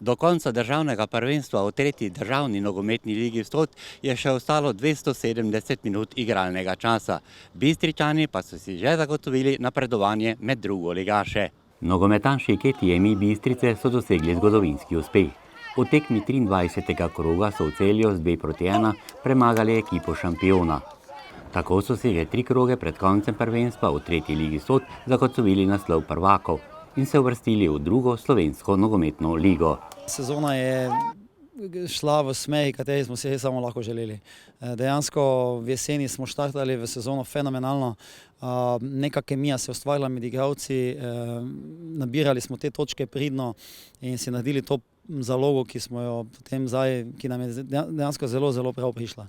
Do konca državnega prvenstva v tretji državni nogometni ligi Vzhod je še ostalo 270 minut igralnega časa. Bistričani pa so si že zagotovili napredovanje med drugoligaše. Nogometaši Ketijemi Bistrice so dosegli zgodovinski uspeh. V tekmi 23. kroga so v Celju z 2:1 premagali ekipo šampiona. Tako so si že 3 kroge pred koncem prvenstva v tretji ligi Vzhod zagotovili naslov prvakov in se uvrstili v drugo slovensko nogometno ligo. Sezona je šla v smeri, kateri smo si samo lahko želeli. Dejansko v jeseni smo štartali v sezono fenomenalno. Neka kemija se je ustvarila med igralci, nabirali smo te točke pridno in si naredili to zalogo, ki smo jo potem ki nam je dejansko zelo prav prišla.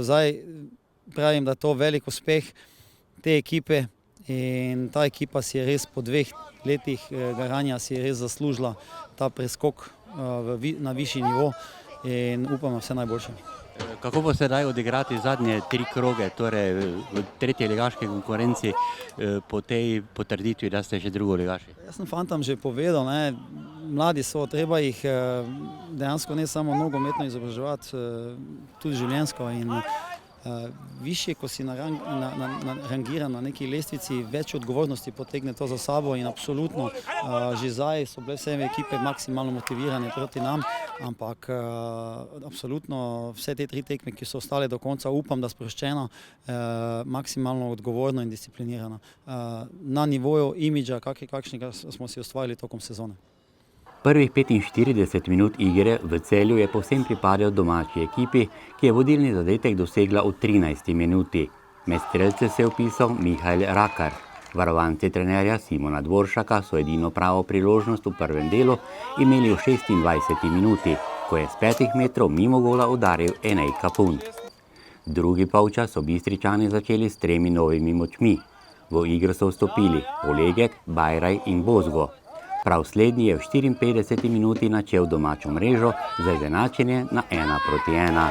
Zdaj pravim, da je to velik uspeh te ekipe in ta ekipa si je res po 2 letih garanja si je res zaslužila ta preskok na višji nivo in upam vse najboljše. Kako bo sedaj odigrati zadnje 3 kroge, torej v tretji ligaški konkurenci po tej potrditvi, da ste že drugoligaši? Jaz sem fantom že povedal, mladi so, treba jih dejansko ne samo nogometno izobraževati, tudi življenjsko in višje, ko si rangiran na neki lestvici, več odgovornosti potegne to za sabo in absolutno že zdaj so bile vse ekipe maksimalno motivirane proti nam, ampak absolutno vse te 3 tekme, ki so ostale do konca, upam, da sproščeno, maksimalno odgovorno in disciplinirano. Na nivoju imidža, kakšnega smo si ustvarili tokom sezone. Prvih 45 minut igre v Celju je povsem pripadel domači ekipi, ki je vodilni zadetek dosegla v 13. minuti. Med strelce se je vpisal Mihael Rakar. Varovanci trenerja Simona Dvoršaka so edino pravo priložnost v prvem delu imeli v 26. minuti, ko je z 5 metrov mimo gola udaril Enej Kapun. Drugi polčas so Bistričani začeli s 3 novimi močmi. V igro so vstopili Olegek, Bajraj in Bozgo. Prav slednji je v 54. minuti načel domačo mrežo za izenačenje na 1:1.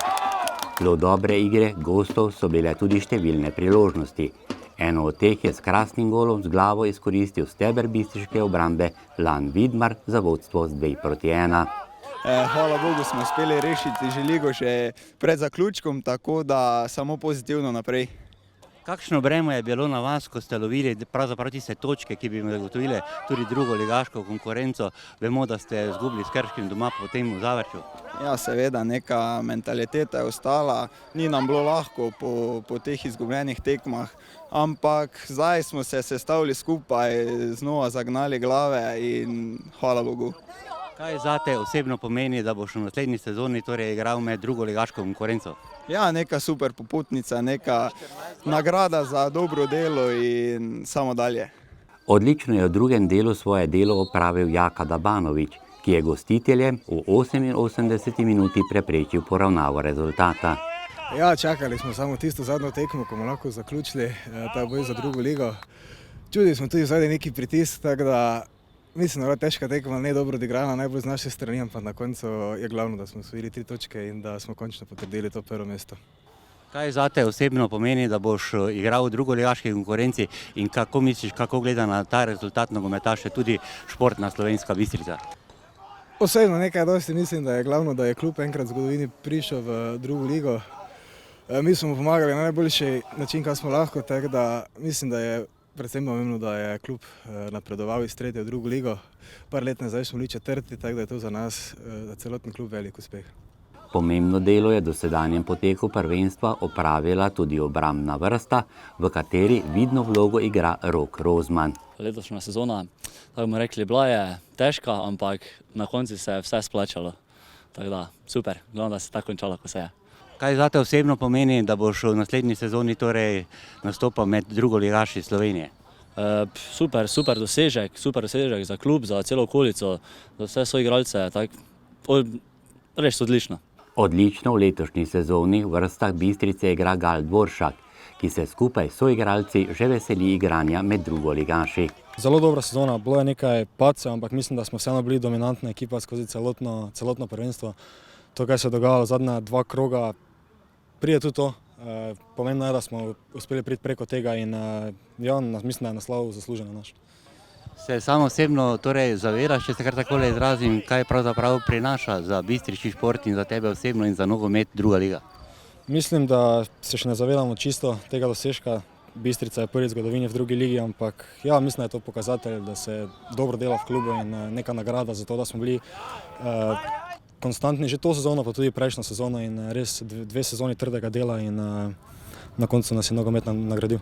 Zelo dobre igre gostov so bile tudi številne priložnosti. Eno od teh je s krasnim golom z glavo izkoristil steber bistriške obrambe Lan Vidmar za vodstvo z 2:1. Hvala Bogu smo uspeli rešiti želigo še pred zaključkom, tako da samo pozitivno naprej. Kakšno breme je bilo na vas, ko ste lovili pravzaprav tiste točke, ki bi jim zagotovile tudi drugoligaško konkurenco? Vemo, da ste izgubili s Krškim doma potem v Zavrču. Ja, seveda, neka mentaliteta je ostala. Ni nam bilo lahko po teh izgubljenih tekmah, ampak zdaj smo se sestavili skupaj, znova zagnali glave in hvala Bogu. Kaj zate osebno pomeni, da boš v naslednji sezoni torej igral med drugoligaško konkurenco? Ja, neka super poputnica, neka nagrada za dobro delo in samo dalje. Odlično je v drugem delu svoje delo opravil Jaka Dabanović, ki je gostiteljem v 88. minuti preprečil poravnavo rezultata. Ja, čakali smo samo tisto zadnjo tekmo, ko bomo lahko zaključili ta boj za drugo ligo. Čudili smo tudi zadnji neki pritisk, tako da mislim, da je bila težka tekma, ne dobro odigrana, najbolj z naše strani, ampak na koncu je glavno, da smo osvojili 3 točke in da smo končno potrdili to prvo mesto. Kaj zate osebno pomeni, da boš igral v drugoligaški konkurenci in kako misliš, kako gleda na ta rezultat nogometaše tudi športna Slovenska Bistrica? Osebno nekaj dosti mislim, da je glavno, da je klub enkrat v zgodovini prišel v drugo ligo. Mi smo mu pomagali na najboljši način, kar smo lahko, tako da mislim, da je predvsem pomembno, da je klub napredoval iz 3. v drugo ligo. Par let nazaj smo bili 4., tako da je to za nas, za celoten klub, velik uspeh. Pomembno delo je do sedanjem poteku prvenstva opravila tudi obrambna vrsta, v kateri vidno vlogo igra Rok Rozman. Letošnja sezona, tako bomo rekli, bila je težka, ampak na koncu se je vse splačalo. Tako da, super, glavno, da se tako končalo, ko se je. Kaj zate osebno pomeni, da boš v naslednji sezoni torej nastopal med drugoligaši Slovenije? Super dosežek za klub, za celo okolico, za vse soigralce, res odlično. Odlično v letošnji sezoni v vrstah Bistrice igra Gal Dvoršak, ki se skupaj s soigralci že veseli igranja med drugoligaši. Zelo dobra sezona, bilo je nekaj padcev, ampak mislim, da smo vseeno bili dominantna ekipa skozi celotno prvenstvo. To, kaj se je dogajalo zadnja 2 kroga, pride tudi to. Pomembno je, da smo uspeli priti preko tega in ja, mislim, da je naslov zaslužen naš. Se samo osebno torej zavedaš, če se kar takole izrazim, kaj pravzaprav prinaša za bistriški šport in za tebe osebno in za nogomet druga liga? Mislim, da se še ne zavedamo čisto tega dosežka. Bistrica je prvi v zgodovini v drugi ligi, ampak ja, mislim, da je to pokazatelj, da se dobro dela v klubu in neka nagrada za to, da smo bili konstantni že to sezono, pa tudi prejšnjo sezono in res 2 sezoni trdega dela in na koncu nas je nogomet nagradil.